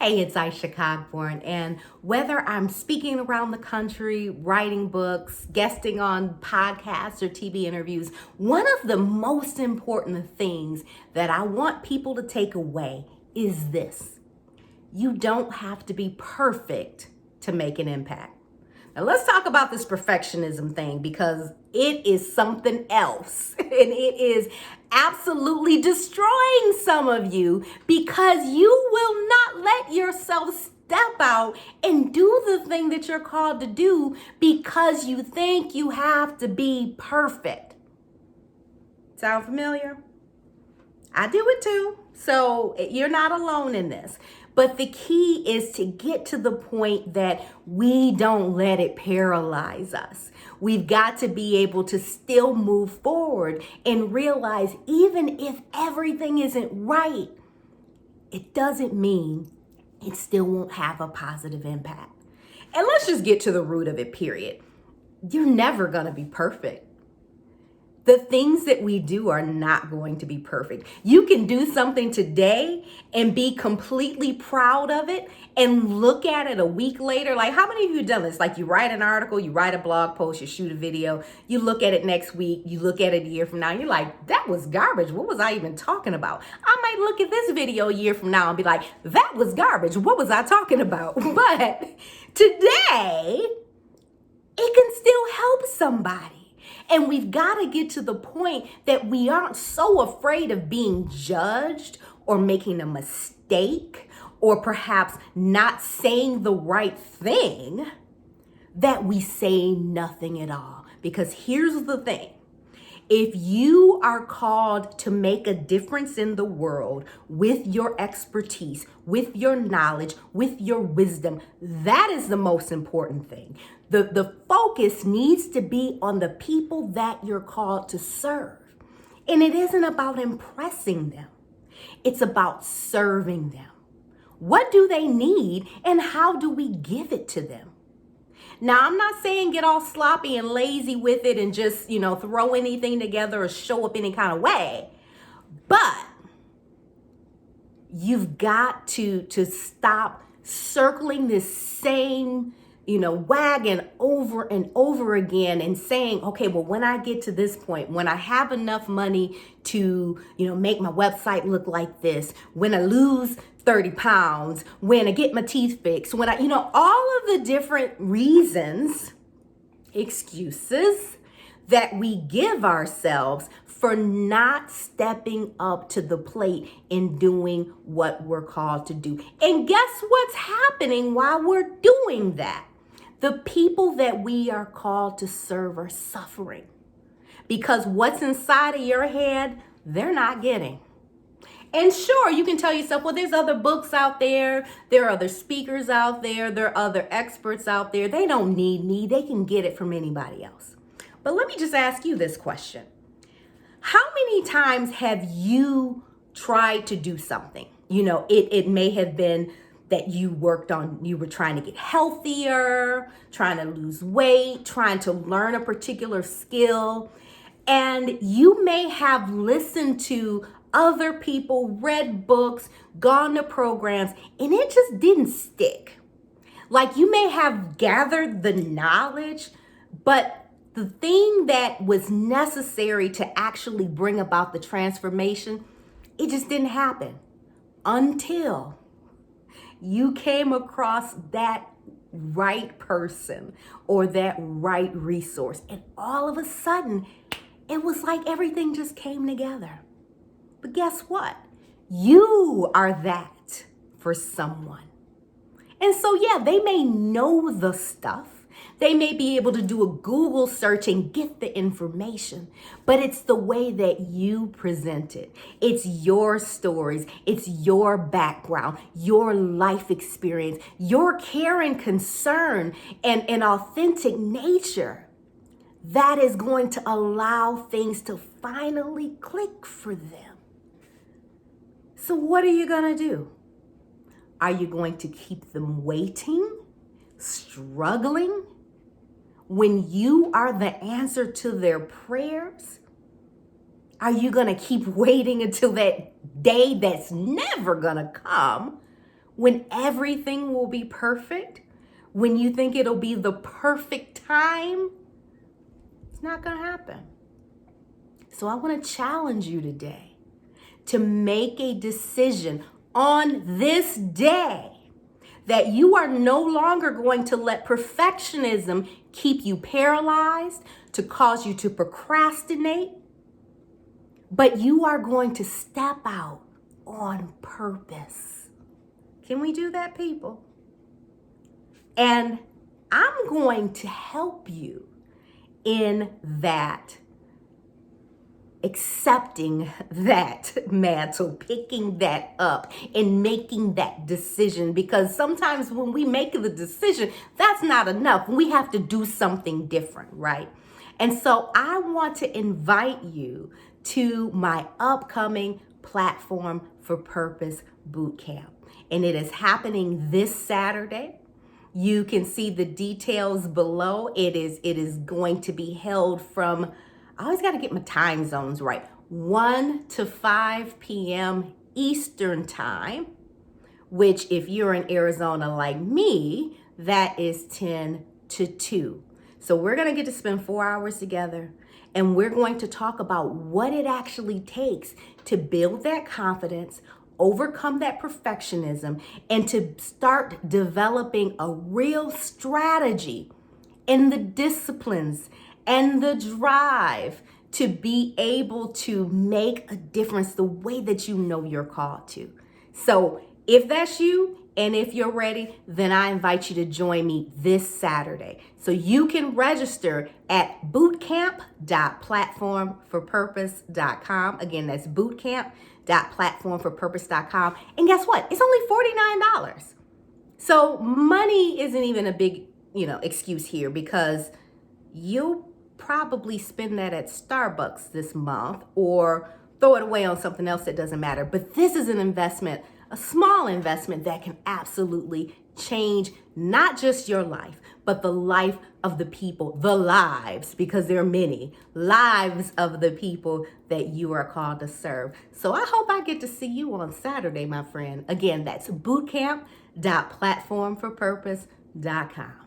Hey, it's Aisha Cogburn, and whether I'm speaking around the country, writing books, guesting on podcasts or TV interviews, one of the most important things that I want people to take away is this: you don't have to be perfect to make an impact. Now let's talk about this perfectionism thing, because it is something else and it is absolutely destroying some of you, because you will not let yourself step out and do the thing that you're called to do because you think you have to be perfect. Sound familiar? I do it too. So you're not alone in this. But the key is to get to the point that we don't let it paralyze us. We've got to be able to still move forward and realize, even if everything isn't right, it doesn't mean it still won't have a positive impact. And let's just get to the root of it, period. You're never going to be perfect. The things that we do are not going to be perfect. You can do something today and be completely proud of it and look at it a week later. Like, how many of you have done this? Like, you write an article, you write a blog post, you shoot a video, you look at it next week, you look at it a year from now, and you're like, that was garbage. What was I even talking about? I might look at this video a year from now and be like, that was garbage. What was I talking about? But today, it can still help somebody. And we've got to get to the point that we aren't so afraid of being judged or making a mistake or perhaps not saying the right thing that we say nothing at all. Because here's the thing. If you are called to make a difference in the world with your expertise, with your knowledge, with your wisdom, that is the most important thing. The focus needs to be on the people that you're called to serve. And it isn't about impressing them. It's about serving them. What do they need, and how do we give it to them? Now, I'm not saying get all sloppy and lazy with it and just, throw anything together or show up any kind of way. But you've got to stop circling this same, wagon over and over again and saying, okay, well, when I get to this point, when I have enough money to, make my website look like this, when I lose 30 pounds, when I get my teeth fixed, when all of the different reasons, excuses that we give ourselves for not stepping up to the plate and doing what we're called to do. And guess what's happening while we're doing that? The people that we are called to serve are suffering, because what's inside of your head, they're not getting. And sure, you can tell yourself, well, there's other books out there. There are other speakers out there. There are other experts out there. They don't need me. They can get it from anybody else. But let me just ask you this question. How many times have you tried to do something? It may have been that you were trying to get healthier, trying to lose weight, trying to learn a particular skill. And you may have listened to other people, read books, gone to programs, and it just didn't stick. Like, you may have gathered the knowledge, but the thing that was necessary to actually bring about the transformation, it just didn't happen until you came across that right person or that right resource. And all of a sudden, it was like everything just came together. But guess what? You are that for someone. And so, yeah, they may know the stuff. They may be able to do a Google search and get the information, but it's the way that you present it. It's your stories. It's your background, your life experience, your care and concern, and an authentic nature that is going to allow things to finally click for them. So what are you going to do? Are you going to keep them waiting, struggling, when you are the answer to their prayers? Are you going to keep waiting until that day that's never going to come when everything will be perfect, when you think it'll be the perfect time. It's not going to happen. So I want to challenge you today to make a decision on this day that you are no longer going to let perfectionism keep you paralyzed, to cause you to procrastinate, but you are going to step out on purpose. Can we do that, people? And I'm going to help you in that, accepting that mantle, picking that up, and making that decision. Because sometimes when we make the decision, that's not enough. We have to do something different, right? And so I want to invite you to my upcoming Platform for Purpose Bootcamp. And it is happening this Saturday. You can see the details below. It is going to be held from, I always got to get my time zones right, 1 to 5 p.m. Eastern time, which if you're in Arizona like me, that is 10 to 2. So we're going to get to spend 4 hours together, and we're going to talk about what it actually takes to build that confidence, overcome that perfectionism, and to start developing a real strategy in the disciplines and the drive to be able to make a difference the way that you know you're called to. So if that's you, and if you're ready, then I invite you to join me this Saturday. So you can register at bootcamp.platformforpurpose.com. Again, that's bootcamp.platformforpurpose.com. And guess what? It's only $49. So money isn't even a big, excuse here, because you'll probably spend that at Starbucks this month or throw it away on something else that doesn't matter. But this is an investment, a small investment that can absolutely change not just your life, but the life of the people, the lives, because there are many lives of the people that you are called to serve. So I hope I get to see you on Saturday, my friend. Again, that's bootcamp.platformforpurpose.com.